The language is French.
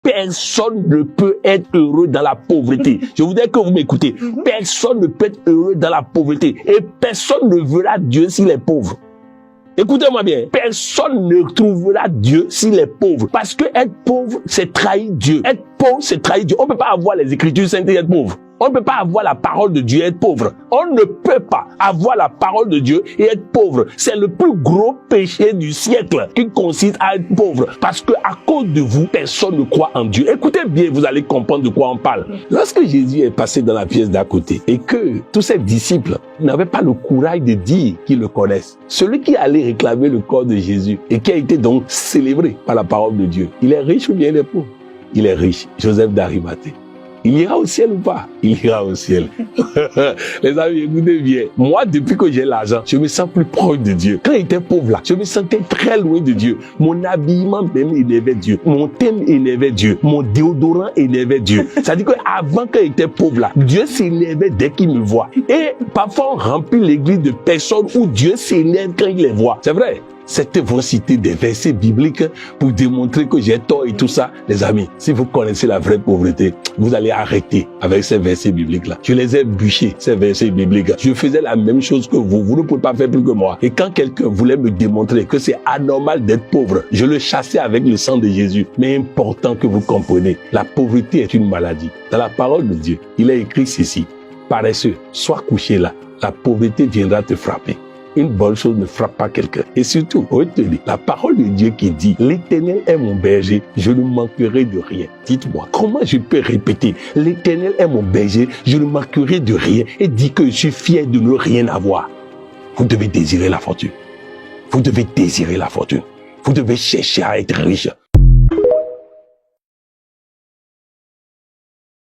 Personne ne peut être heureux dans la pauvreté. Je voudrais que vous m'écoutez. Personne ne peut être heureux dans la pauvreté. Et personne ne verra Dieu s'il est pauvre. Écoutez-moi bien. Personne ne trouvera Dieu s'il est pauvre. Parce que être pauvre, c'est trahir Dieu. Être pauvre, c'est trahir Dieu. On ne peut pas avoir les Écritures saintes et être pauvre. On ne peut pas avoir la parole de Dieu et être pauvre. On ne peut pas avoir la parole de Dieu et être pauvre. C'est le plus gros péché du siècle qui consiste à être pauvre. Parce que à cause de vous, personne ne croit en Dieu. Écoutez bien, vous allez comprendre de quoi on parle. Lorsque Jésus est passé dans la pièce d'à côté et que tous ses disciples n'avaient pas le courage de dire qu'ils le connaissent, celui qui allait réclamer le corps de Jésus et qui a été donc célébré par la parole de Dieu, il est riche ou bien il est pauvre? Il est riche. Joseph d'Arimathée. Il ira au ciel ou pas? Il ira au ciel. Les amis, écoutez bien. Moi, depuis que j'ai l'argent, je me sens plus proche de Dieu. Quand j'étais pauvre là, je me sentais très loin de Dieu. Mon habillement même énervait Dieu. Mon thème énervait Dieu. Mon déodorant énervait Dieu. C'est-à-dire qu'avant quand j'étais pauvre là, Dieu s'énervait dès qu'il me voit. Et parfois on remplit l'église de personnes où Dieu s'énerve quand il les voit. C'est vrai. Cette fois citer des versets bibliques pour démontrer que j'ai tort et tout ça. Les amis, si vous connaissez la vraie pauvreté, vous allez arrêter avec ces versets bibliques-là. Je les ai bûchés, ces versets bibliques. Je faisais la même chose que vous. Vous ne pouvez pas faire plus que moi. Et quand quelqu'un voulait me démontrer que c'est anormal d'être pauvre, je le chassais avec le sang de Jésus. Mais important que vous compreniez, la pauvreté est une maladie. Dans la parole de Dieu, il est écrit ceci. Paresseux, sois couché là. La pauvreté viendra te frapper. Une bonne chose ne frappe pas quelqu'un. Et surtout, retenez la parole de Dieu qui dit « L'Éternel est mon berger, je ne manquerai de rien ». Dites-moi, comment je peux répéter « L'Éternel est mon berger, je ne manquerai de rien » et dire que je suis fier de ne rien avoir? Vous devez désirer la fortune. Vous devez désirer la fortune. Vous devez chercher à être riche.